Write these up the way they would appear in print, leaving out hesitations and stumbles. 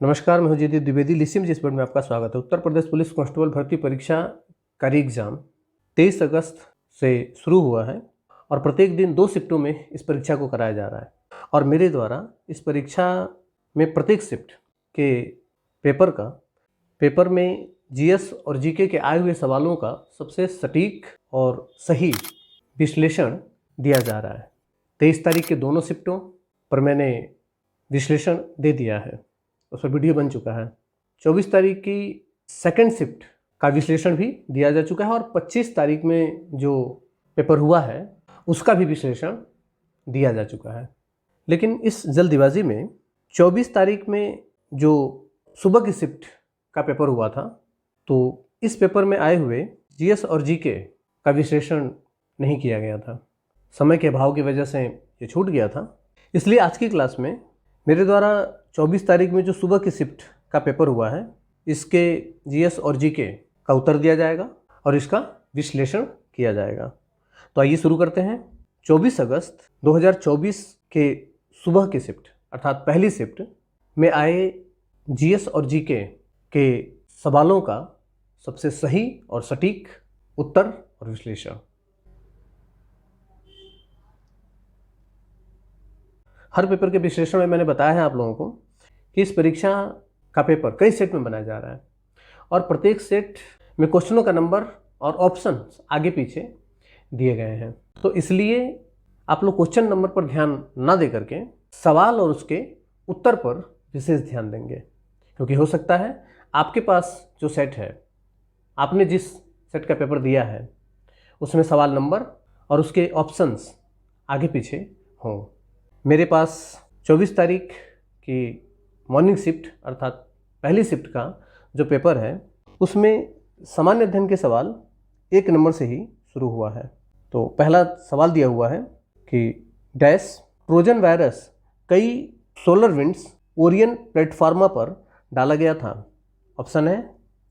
नमस्कार, मैं हूं जयदीप द्विवेदी। लिसिम जिस बोर्ड में आपका स्वागत है। उत्तर प्रदेश पुलिस कांस्टेबल भर्ती परीक्षा का एग्जाम 23 अगस्त से शुरू हुआ है और प्रत्येक दिन 2 शिफ्टों में इस परीक्षा को कराया जा रहा है। और मेरे द्वारा इस परीक्षा में प्रत्येक शिफ्ट के पेपर में जीएस और जीके के आए हुए सवालों का सबसे सटीक और सही विश्लेषण दिया जा रहा है। 23 तारीख के दोनों शिफ्टों पर मैंने विश्लेषण दे दिया है, उस पर वीडियो बन चुका है। 24 तारीख की सेकंड शिफ्ट का विश्लेषण भी दिया जा चुका है और 25 तारीख में जो पेपर हुआ है उसका भी विश्लेषण दिया जा चुका है। लेकिन इस जल्दीबाजी में 24 तारीख में जो सुबह की शिफ्ट का पेपर हुआ था, तो इस पेपर में आए हुए जीएस और जीके का विश्लेषण नहीं किया गया था। समय के अभाव की वजह से ये छूट गया था। इसलिए आज की क्लास में मेरे द्वारा 24 तारीख में जो सुबह की शिफ्ट का पेपर हुआ है, इसके जीएस और जीके का उत्तर दिया जाएगा और इसका विश्लेषण किया जाएगा। तो आइए शुरू करते हैं। 24 अगस्त 2024 के सुबह की शिफ्ट अर्थात पहली शिफ्ट में आए जीएस और जीके के सवालों का सबसे सही और सटीक उत्तर और विश्लेषण। हर पेपर के विश्लेषण में मैंने बताया है आप लोगों को कि इस परीक्षा का पेपर कई सेट में बनाया जा रहा है और प्रत्येक सेट में क्वेश्चनों का नंबर और ऑप्शन आगे पीछे दिए गए हैं। तो इसलिए आप लोग क्वेश्चन नंबर पर ध्यान ना दे करके सवाल और उसके उत्तर पर विशेष ध्यान देंगे, क्योंकि हो सकता है आपके पास जो सेट है, आपने जिस सेट का पेपर दिया है, उसमें सवाल नंबर और उसके ऑप्शंस आगे पीछे हों। मेरे पास 24 तारीख की मॉर्निंग शिफ्ट अर्थात पहली शिफ्ट का जो पेपर है, उसमें सामान्य अध्ययन के सवाल 1 नंबर से ही शुरू हुआ है। तो पहला सवाल दिया हुआ है कि डैश ट्रोजन वायरस कई सोलर विंड्स ओरियन प्लेटफार्मा पर डाला गया था। ऑप्शन है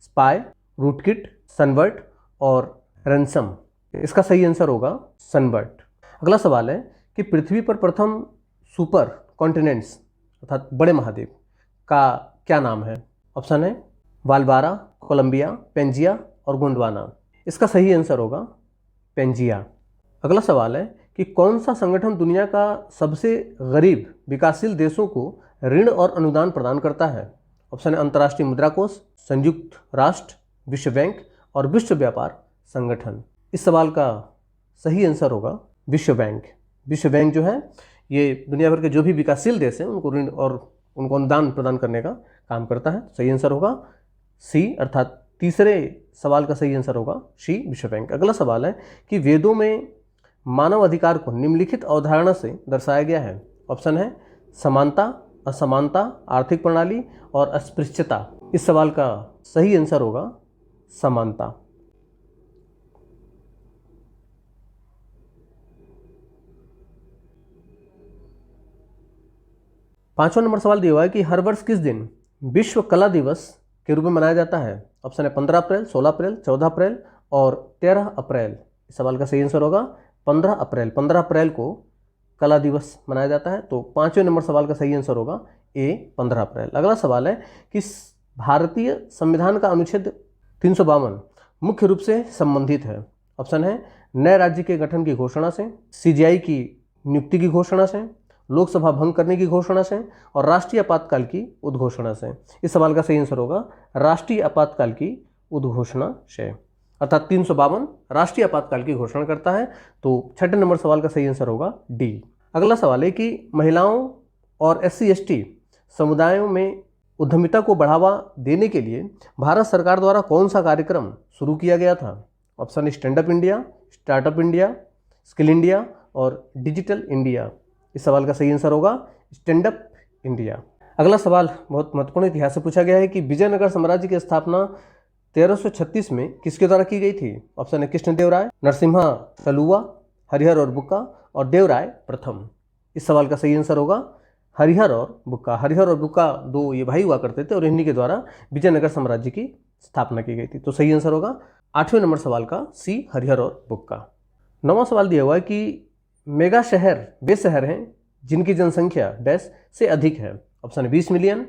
स्पाई, रूटकिट, सनबर्ट और रैंसम। इसका सही आंसर होगा सनबर्ट। अगला सवाल है कि पृथ्वी पर प्रथम सुपर कॉन्टिनेंट्स अर्थात बड़े महाद्वीप का क्या नाम है। ऑप्शन है वालबारा, कोलंबिया, पेंजिया और गोंडवाना। इसका सही आंसर होगा पेंजिया। अगला सवाल है कि कौन सा संगठन दुनिया का सबसे गरीब विकासशील देशों को ऋण और अनुदान प्रदान करता है। ऑप्शन है अंतर्राष्ट्रीय मुद्रा कोष, संयुक्त राष्ट्र, विश्व बैंक और विश्व व्यापार संगठन। इस सवाल का सही आंसर होगा विश्व बैंक। विश्व बैंक जो है ये दुनिया भर के जो भी विकासशील देश हैं उनको ऋण और उनको अनुदान प्रदान करने का काम करता है। सही आंसर होगा सी अर्थात तीसरे सवाल का सही आंसर होगा सी, विश्व बैंक। अगला सवाल है कि वेदों में मानव अधिकार को निम्नलिखित अवधारणा से दर्शाया गया है। ऑप्शन है समानता, असमानता, आर्थिक प्रणाली और अस्पृश्यता। इस सवाल का सही आंसर होगा समानता। पांचवा नंबर सवाल दिया हुआ है कि हर वर्ष किस दिन विश्व कला दिवस के रूप में मनाया जाता है। ऑप्शन है 15 अप्रैल, 16 अप्रैल, 14 अप्रैल और 13 अप्रैल। इस सवाल का सही आंसर होगा 15 अप्रैल। 15 अप्रैल को कला दिवस मनाया जाता है। तो पांचवें नंबर सवाल का सही आंसर होगा ए, 15 अप्रैल। अगला सवाल है कि भारतीय संविधान का अनुच्छेद 352 मुख्य रूप से संबंधित है। ऑप्शन है नए राज्य के गठन की घोषणा से, सीजीआई की नियुक्ति की घोषणा से, लोकसभा भंग करने की घोषणा से और राष्ट्रीय आपातकाल की उद्घोषणा से। इस सवाल का सही आंसर होगा राष्ट्रीय आपातकाल की उद्घोषणा से अर्थात 352 राष्ट्रीय आपातकाल की घोषणा करता है। तो छठे नंबर सवाल का सही आंसर होगा डी। अगला सवाल है कि महिलाओं और SC/ST समुदायों में उद्यमिता को बढ़ावा देने के लिए भारत सरकार द्वारा कौन सा कार्यक्रम शुरू किया गया था। Option stand up India, startup India, skill India और डिजिटल इंडिया। इस सवाल का सही आंसर होगा स्टैंड अप इंडिया। अगला सवाल बहुत महत्वपूर्ण इतिहास से पूछा गया है कि विजयनगर साम्राज्य की स्थापना 1336 में किसके द्वारा की गई थी। ऑप्शन है कृष्णदेवराय, नरसिम्हा सलुवा, हरिहर और बुक्का और देवराय प्रथम। इस सवाल का सही आंसर होगा हरिहर और बुक्का। हरिहर और बुक्का दो ये भाई हुआ करते थे और इन्हीं के द्वारा विजयनगर साम्राज्य की स्थापना की गई थी। तो सही आंसर होगा 8वें नंबर सवाल का सी, हरिहर और बुक्का। 9वां सवाल दिया हुआ है कि मेगा शहर वे शहर हैं जिनकी जनसंख्या डैश से अधिक है। ऑप्शन है 20 मिलियन,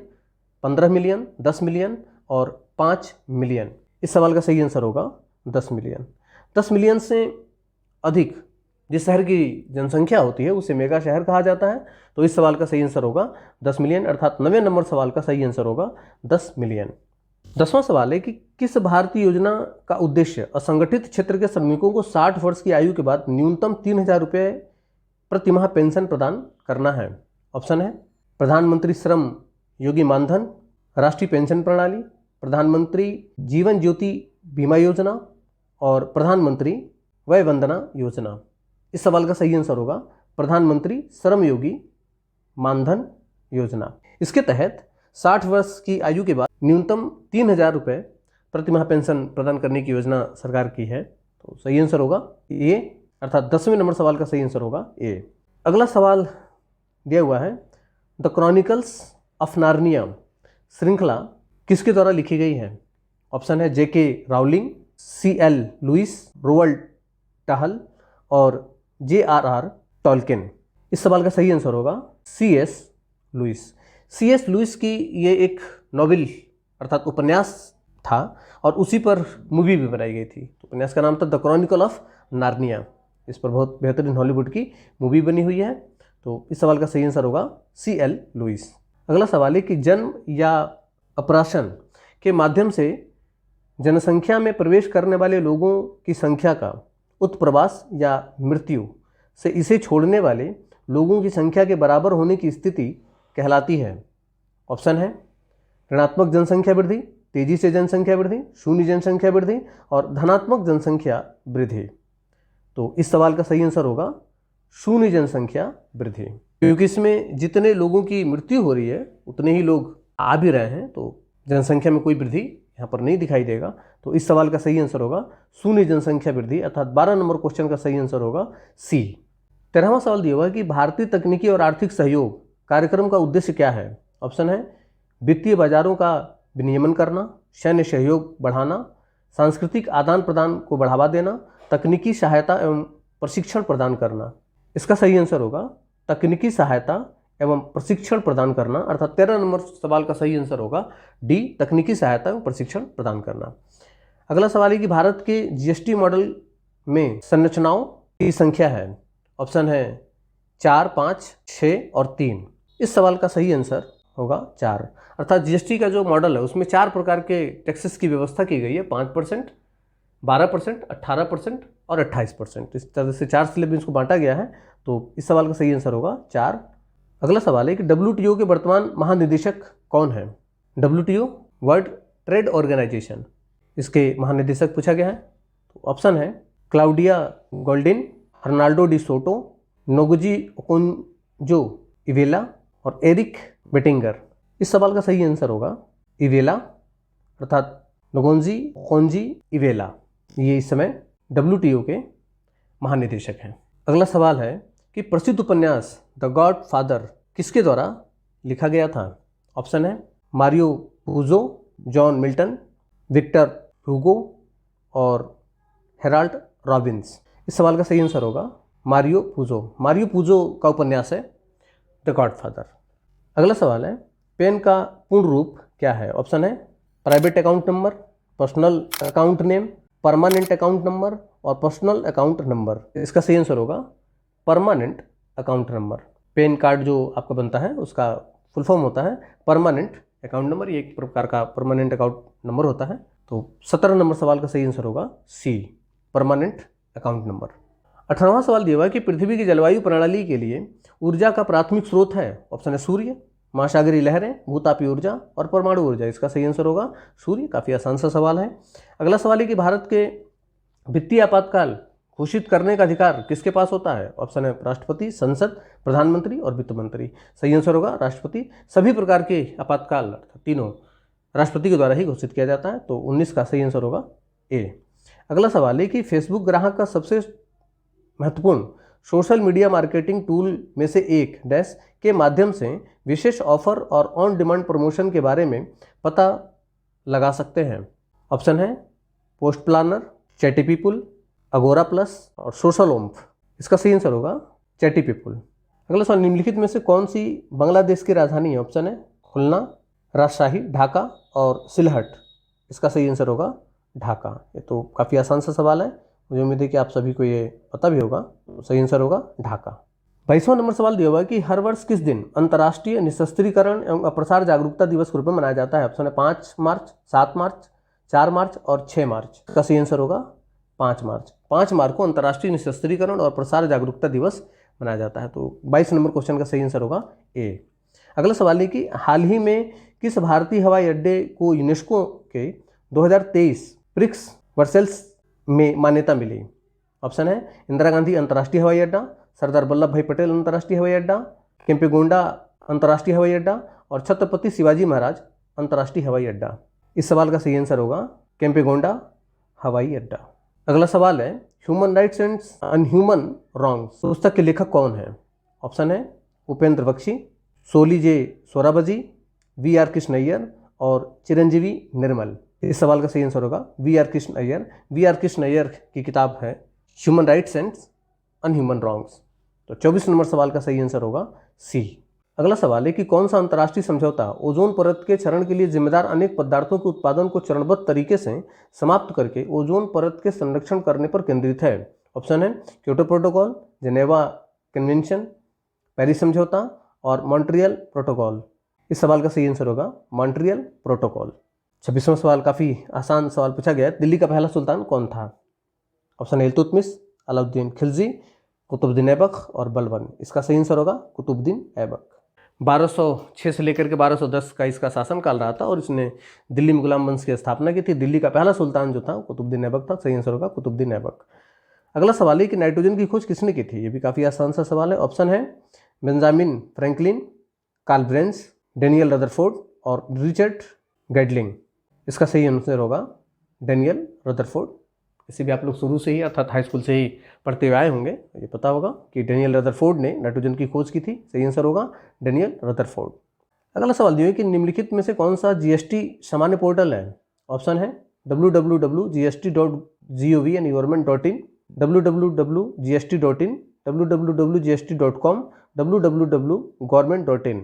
15 मिलियन, 10 मिलियन और 5 मिलियन। इस सवाल का सही आंसर होगा 10 मिलियन। 10 मिलियन से अधिक जिस शहर की जनसंख्या होती है उसे मेगा शहर कहा जाता है। तो इस सवाल का सही आंसर होगा 10 मिलियन, अर्थात 9वें नंबर सवाल का सही आंसर होगा 10 मिलियन। 10वां सवाल है कि किस भारतीय योजना का उद्देश्य असंगठित क्षेत्र के श्रमिकों को 60 वर्ष की आयु के बाद न्यूनतम 3,000 रुपये प्रति माह पेंशन प्रदान करना है। ऑप्शन है प्रधानमंत्री श्रम योगी मानधन, राष्ट्रीय पेंशन प्रणाली, प्रधानमंत्री जीवन ज्योति बीमा योजना और प्रधानमंत्री वय वंदना योजना। इस सवाल का सही आंसर होगा प्रधानमंत्री श्रम योगी मानधन योजना। इसके तहत 60 वर्ष की आयु के बाद न्यूनतम 3,000 रुपये प्रति माह पेंशन प्रदान करने की योजना सरकार की है। तो सही आंसर होगा ए, अर्थात 10वें नंबर सवाल का सही आंसर होगा ए। अगला सवाल दिया हुआ है, द क्रॉनिकल्स ऑफ नार्निया श्रृंखला किसके द्वारा लिखी गई है। ऑप्शन है जेके राउलिंग, CL लुइस, रोवाल्ड टाहल और JRR टॉलकिन। इस सवाल का सही आंसर होगा CS लुइस। CS लुइस की ये एक नॉवेल अर्थात उपन्यास था और उसी पर मूवी भी बनाई गई थी। तो उपन्यास का नाम था द क्रॉनिकल ऑफ नार्निया। इस पर बहुत बेहतरीन हॉलीवुड की मूवी बनी हुई है। तो इस सवाल का सही आंसर होगा CL लुइस। अगला सवाल है कि जन्म या अप्रशन के माध्यम से जनसंख्या में प्रवेश करने वाले लोगों की संख्या का उत्प्रवास या मृत्यु से इसे छोड़ने वाले लोगों की संख्या के बराबर होने की स्थिति कहलाती है। ऑप्शन है ऋणात्मक जनसंख्या वृद्धि, तेजी से जनसंख्या वृद्धि, शून्य जनसंख्या वृद्धि और धनात्मक जनसंख्या वृद्धि। तो इस सवाल का सही आंसर होगा शून्य जनसंख्या वृद्धि, क्योंकि इसमें जितने लोगों की मृत्यु हो रही है उतने ही लोग आ भी रहे हैं, तो जनसंख्या में कोई वृद्धि यहाँ पर नहीं दिखाई देगा। तो इस सवाल का सही आंसर होगा शून्य जनसंख्या वृद्धि, अर्थात 12 नंबर क्वेश्चन का सही आंसर होगा C। 13वां सवाल दिया हुआ है कि भारतीय तकनीकी और आर्थिक सहयोग कार्यक्रम का उद्देश्य क्या है। ऑप्शन है वित्तीय बाजारों का विनियमन करना, सैन्य सहयोग बढ़ाना, सांस्कृतिक आदान प्रदान को बढ़ावा देना, तकनीकी सहायता एवं प्रशिक्षण प्रदान करना। इसका सही आंसर होगा तकनीकी सहायता एवं प्रशिक्षण प्रदान करना, अर्थात 13 नंबर सवाल का सही आंसर होगा D, तकनीकी सहायता एवं प्रशिक्षण प्रदान करना। अगला सवाल है कि भारत के GST मॉडल में संरचनाओं की संख्या है। ऑप्शन है 4, 5, 6 और 3। इस सवाल का सही आंसर होगा 4, अर्थात GST का जो मॉडल है उसमें 4 प्रकार के टैक्सेस की व्यवस्था की गई है, 5%, 12%, 18% और 28%। इस तरह से 4 स्लैब में इसको बांटा गया है। तो इस सवाल का सही आंसर होगा 4। अगला सवाल है कि WTO के वर्तमान महानिदेशक कौन है। WTO वर्ल्ड ट्रेड ऑर्गेनाइजेशन, इसके महानिदेशक पूछा गया है। तो ऑप्शन है Claudia Goldin, Hernando de Soto, Ngozi Okonjo Iweala और एरिक बेटिंगर। इस सवाल का सही आंसर होगा इवेला, अर्थात नोगोंजी ओकोंजी इवेला। ये इस समय WTO के महानिदेशक हैं। अगला सवाल है कि प्रसिद्ध उपन्यास द गॉड फादर किसके द्वारा लिखा गया था। ऑप्शन है Mario Puzo, John Milton, Victor Hugo और हेराल्ड रॉबिन्स। इस सवाल का सही आंसर होगा मारियो पुजो। मारियो पुजो का उपन्यास है द गॉड फादर। अगला सवाल है पेन का पूर्ण रूप क्या है। ऑप्शन है private account number, personal account name, permanent account number और पर्सनल अकाउंट नंबर। इसका सही आंसर होगा permanent account number. PAN card जो आपका बनता है उसका फुल फॉर्म होता है परमानेंट अकाउंट नंबर। ये एक प्रकार का परमानेंट अकाउंट नंबर होता है। तो 17 नंबर सवाल का सही आंसर होगा C, परमानेंट अकाउंट नंबर। 18वां सवाल दिया हुआ है कि पृथ्वी की जलवायु प्रणाली के लिए ऊर्जा का प्राथमिक स्रोत है। ऑप्शन है सूर्य, महासागरीय लहरें, भूतापीय ऊर्जा और परमाणु ऊर्जा। इसका सही आंसर होगा सूर्य। काफ़ी आसान सा सवाल है। अगला सवाल है कि भारत के वित्तीय आपातकाल घोषित करने का अधिकार किसके पास होता है। ऑप्शन है राष्ट्रपति, संसद, प्रधानमंत्री और वित्त मंत्री। सही आंसर होगा राष्ट्रपति। सभी प्रकार के आपातकाल तीनों राष्ट्रपति के द्वारा ही घोषित किया जाता है। तो 19 का सही आंसर होगा A। अगला सवाल है कि फेसबुक ग्राहक का सबसे महत्वपूर्ण सोशल मीडिया मार्केटिंग टूल में से एक डैश के माध्यम से विशेष ऑफर और ऑन डिमांड प्रमोशन के बारे में पता लगा सकते हैं। ऑप्शन है पोस्ट प्लानर, चैटी पीपुल, अगोरा प्लस और सोशल ओम्फ। इसका सही आंसर होगा चैटी पीपुल। अगला सवाल निम्नलिखित में से कौन सी बांग्लादेश की राजधानी है। ऑप्शन है खुलना, राजशाही, ढाका और सिलहट, इसका सही आंसर होगा ढाका। ये तो काफ़ी आसान सा सवाल है, मुझे उम्मीद है कि आप सभी को ये पता भी होगा। तो सही आंसर होगा ढाका। 22वां नंबर सवाल दिया हुआ है कि हर वर्ष किस दिन अंतर्राष्ट्रीय निशस्त्रीकरण एवं प्रसार जागरूकता दिवस के रूप में मनाया जाता है। ऑप्शन है 5 मार्च, 7 मार्च, 4 मार्च और 6 मार्च। इसका सही आंसर होगा 5 मार्च। 5 मार्च को अंतर्राष्ट्रीय निशस्त्रीकरण और प्रसार जागरूकता दिवस मनाया जाता है। तो 22 नंबर क्वेश्चन का सही आंसर होगा ए। अगला सवाल है कि हाल ही में किस भारतीय हवाई अड्डे को यूनेस्को के 2023 प्रिक्स वर्सेल्स में मान्यता मिली। ऑप्शन है इंदिरा गांधी अंतर्राष्ट्रीय हवाई अड्डा, सरदार वल्लभ भाई पटेल अंतर्राष्ट्रीय हवाई अड्डा, केम्पेगौड़ा अंतर्राष्ट्रीय हवाई अड्डा और छत्रपति शिवाजी महाराज अंतर्राष्ट्रीय हवाई अड्डा। इस सवाल का सही आंसर होगा केम्पेगौड़ा हवाई अड्डा। अगला सवाल है human rights and unhuman wrongs पुस्तक के लेखक कौन है। ऑप्शन है उपेंद्र बख्शी, सोली जे सोराबजी, वी.आर. कृष्ण अय्यर और चिरंजीवी निर्मल। इस सवाल का सही आंसर होगा वी.आर. कृष्ण अय्यर। वी.आर. कृष्ण अय्यर की किताब है human rights and unhuman wrongs. तो 24 नंबर सवाल का सही आंसर होगा सी। अगला सवाल है कि कौन सा अंतर्राष्ट्रीय समझौता ओजोन परत के क्षरण के लिए जिम्मेदार अनेक पदार्थों के उत्पादन को चरणबद्ध तरीके से समाप्त करके ओजोन परत के संरक्षण करने पर केंद्रित है। ऑप्शन है Kyoto protocol, Geneva convention, Paris समझौता और मॉन्ट्रियल प्रोटोकॉल। इस सवाल का सही आंसर होगा मॉन्ट्रियल प्रोटोकॉल। 26वां सवाल काफ़ी आसान सवाल पूछा गया है। दिल्ली का पहला सुल्तान कौन था। ऑप्शन है इल्तुतमिश, अलाउद्दीन खिलजी, कुतुबुद्दीन ऐबक और बलबन। इसका सही आंसर होगा कुतुबुद्दीन ऐबक। 1206 से लेकर के 1210 का इसका शासनकाल रहा था और इसने दिल्ली में गुलाम वंश की स्थापना की थी। दिल्ली का पहला सुल्तान जो था कुतुबुद्दीन ऐबक था। सही आंसर होगा कुतुबुद्दीन ऐबक। अगला सवाल है कि नाइट्रोजन की खोज किसने की थी। ये भी काफ़ी आसान सा सवाल है। ऑप्शन है Benjamin Franklin, Carl Brens, Daniel Rutherford और रिचर्ड गैडलिंग। इसका सही आंसर होगा डेनियल रदरफोर्ड। इसे भी आप लोग शुरू से ही अर्थात हाई स्कूल से ही पढ़ते हुए आए होंगे, ये पता होगा कि डेनियल रदरफोर्ड ने नाइट्रोजन की खोज की थी। सही आंसर होगा डेनियल रदरफोर्ड। अगला सवाल दिया है कि निम्नलिखित में से कौन सा जीएसटी सामान्य पोर्टल है। ऑप्शन है www.gst.gov यानी गवर्नमेंट.in, www.gst.in, www.gst.com, www.government.in।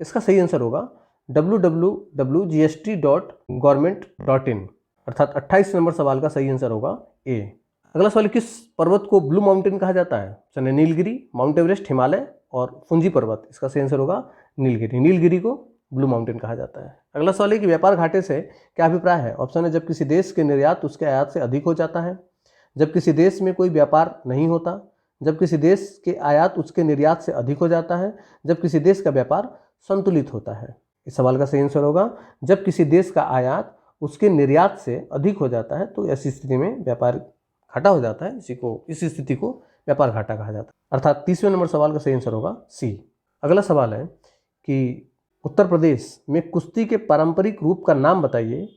इसका सही आंसर होगा www.gst.government.in अर्थात 28 नंबर सवाल का सही आंसर होगा ए। अगला सवाल किस पर्वत को ब्लू माउंटेन कहा जाता है। ऑप्शन है नीलगिरी, माउंट एवरेस्ट, हिमालय और फुंजी पर्वत। इसका सही आंसर होगा नीलगिरी। नीलगिरी को ब्लू माउंटेन कहा जाता है। अगला सवाल है कि व्यापार घाटे से क्या अभिप्राय है। ऑप्शन है जब किसी देश के निर्यात उसके आयात से अधिक हो जाता है, जब किसी देश में कोई व्यापार नहीं होता, जब किसी देश के आयात उसके निर्यात से अधिक हो जाता है, जब किसी देश का व्यापार संतुलित होता है। इस सवाल का सही आंसर होगा जब किसी देश का आयात उसके निर्यात से अधिक हो जाता है तो ऐसी स्थिति में व्यापार घाटा हो जाता है। इस स्थिति को व्यापार घाटा कहा जाता है। अर्थात 30वें नंबर सवाल का सही आंसर होगा सी। अगला सवाल है कि उत्तर प्रदेश में कुश्ती के पारंपरिक रूप का नाम बताइए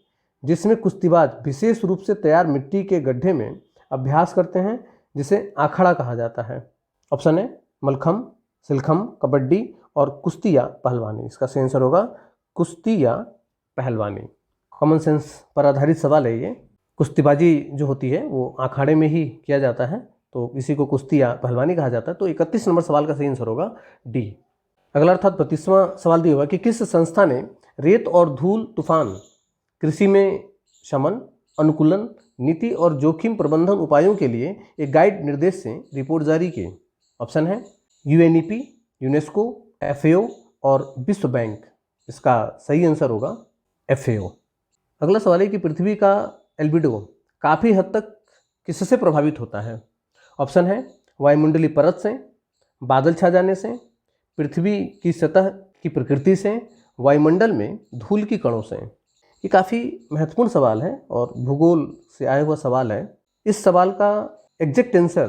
जिसमें कुश्तीबाज विशेष रूप से तैयार मिट्टी के गड्ढे में अभ्यास करते हैं जिसे आखड़ा कहा जाता है। ऑप्शन है मलखम, सिलखम, कबड्डी और कुश्ती या पहलवानी। इसका सही आंसर होगा कुश्ती या पहलवानी। कॉमन सेंस पर आधारित सवाल है ये। कुश्तीबाजी जो होती है वो अखाड़े में ही किया जाता है तो इसी को कुश्ती या पहलवानी कहा जाता है। तो 31 नंबर सवाल का सही आंसर होगा डी। अगला अर्थात 32वां सवाल दिया हुआ कि किस संस्था ने रेत और धूल तूफान कृषि में शमन, अनुकूलन, नीति और जोखिम प्रबंधन उपायों के लिए एक गाइड निर्देश से रिपोर्ट जारी की। ऑप्शन है यूएनईपी, यूनेस्को, एफएओ और विश्व बैंक। इसका सही आंसर होगा एफएओ। अगला सवाल है कि पृथ्वी का एल्बिडो काफ़ी हद तक किससे प्रभावित होता है। ऑप्शन है वायुमंडलीय परत से, बादल छा जाने से, पृथ्वी की सतह की प्रकृति से, वायुमंडल में धूल की कणों से। ये काफ़ी महत्वपूर्ण सवाल है और भूगोल से आया हुआ सवाल है। इस सवाल का एग्जैक्ट आंसर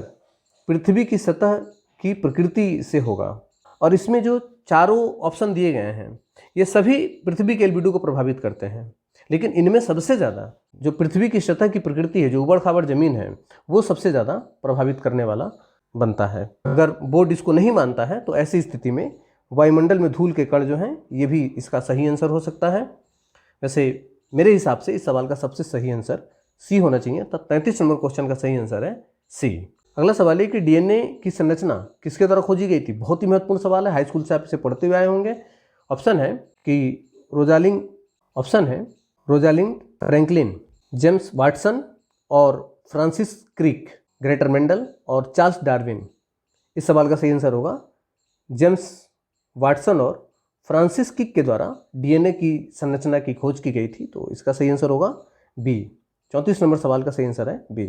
पृथ्वी की सतह की प्रकृति से होगा और इसमें जो चारों ऑप्शन दिए गए हैं ये सभी पृथ्वी के एल्बिडो को प्रभावित करते हैं, लेकिन इनमें सबसे ज़्यादा जो पृथ्वी की सतह की प्रकृति है, जो उबड़ खाबड़ जमीन है, वो सबसे ज़्यादा प्रभावित करने वाला बनता है। अगर बोर्ड इसको नहीं मानता है तो ऐसी स्थिति में वायुमंडल में धूल के कण जो हैं ये भी इसका सही आंसर हो सकता है। वैसे मेरे हिसाब से इस सवाल का सबसे सही आंसर सी होना चाहिए। तो 33 नंबर क्वेश्चन का सही आंसर है सी। अगला सवाल है कि डीएनए की संरचना किसके द्वारा खोजी गई थी। बहुत ही महत्वपूर्ण सवाल है, हाई स्कूल से आप इसे पढ़ते हुए आए होंगे। ऑप्शन है कि रोजालिंग ऑप्शन है रोजालिंग फ्रैंकलिन, जेम्स वाटसन और फ्रांसिस क्रिक, ग्रेटर मेंडल और चार्ल्स डार्विन। इस सवाल का सही आंसर होगा जेम्स वाटसन और फ्रांसिस क्रिक के द्वारा डीएनए की संरचना की खोज की गई थी, तो इसका सही आंसर होगा बी। 34 नंबर सवाल का सही आंसर है बी।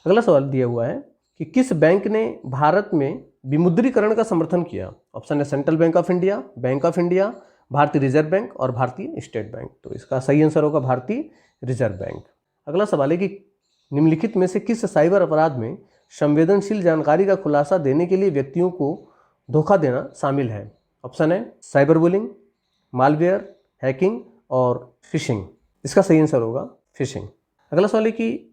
अगला सवाल दिया हुआ है कि किस बैंक ने भारत में विमुद्रीकरण का समर्थन किया। ऑप्शन है सेंट्रल बैंक ऑफ इंडिया, भारतीय रिजर्व बैंक और भारतीय स्टेट बैंक। तो इसका सही आंसर होगा भारतीय रिजर्व बैंक। अगला सवाल है कि निम्नलिखित में से किस साइबर अपराध में संवेदनशील जानकारी का खुलासा देने के लिए व्यक्तियों को धोखा देना शामिल है। ऑप्शन है साइबर बुलिंग, मालवेयर, हैकिंग और फिशिंग। इसका सही आंसर होगा फिशिंग। अगला सवाल है कि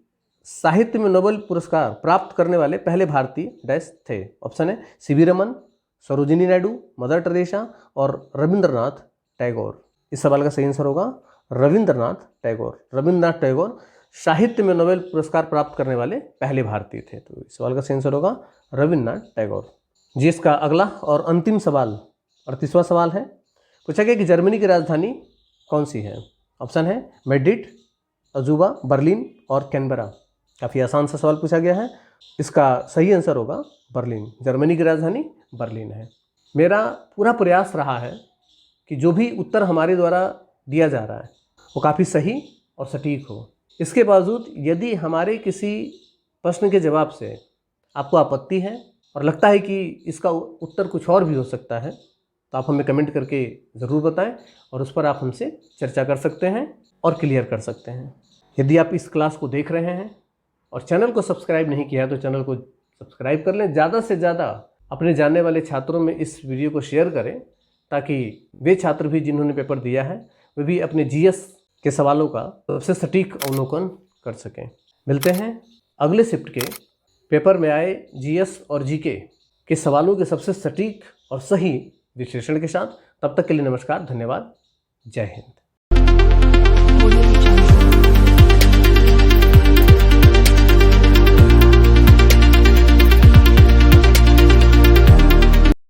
साहित्य में नोबेल पुरस्कार प्राप्त करने वाले पहले भारतीय डैश थे। ऑप्शन है CV Raman, Sarojini Naidu, mother Teresa और रविंद्रनाथ टैगोर। इस सवाल का सही आंसर होगा रविंद्रनाथ टैगोर। रविंद्रनाथ टैगोर साहित्य में नोबेल पुरस्कार प्राप्त करने वाले पहले भारतीय थे, तो इस सवाल का सही आंसर होगा रविंद्रनाथ टैगोर जी। इसका अगला और अंतिम सवाल 38वां सवाल है, पूछा गया कि जर्मनी की राजधानी कौन सी है। ऑप्शन है मैड्रिड, अजूबा, बर्लिन और कैनबरा। काफ़ी आसान सा सवाल पूछा गया है। इसका सही आंसर होगा बर्लिन। जर्मनी की राजधानी बर्लिन है। मेरा पूरा प्रयास रहा है कि जो भी उत्तर हमारे द्वारा दिया जा रहा है वो काफ़ी सही और सटीक हो। इसके बावजूद यदि हमारे किसी प्रश्न के जवाब से आपको आपत्ति है और लगता है कि इसका उत्तर कुछ और भी हो सकता है, तो आप हमें कमेंट करके ज़रूर बताएं और उस पर आप हमसे चर्चा कर सकते हैं और क्लियर कर सकते हैं। यदि आप इस क्लास को देख रहे हैं और चैनल को सब्सक्राइब नहीं किया है तो चैनल को सब्सक्राइब कर लें। ज़्यादा से ज़्यादा अपने जानने वाले छात्रों में इस वीडियो को शेयर करें, ताकि वे छात्र भी जिन्होंने पेपर दिया है वे भी अपने जीएस के सवालों का सबसे सटीक अवलोकन कर सकें। मिलते हैं अगले शिफ्ट के पेपर में आए जीएस और जीके के सवालों के सबसे सटीक और सही विश्लेषण के साथ। तब तक के लिए नमस्कार, धन्यवाद, जय हिंद।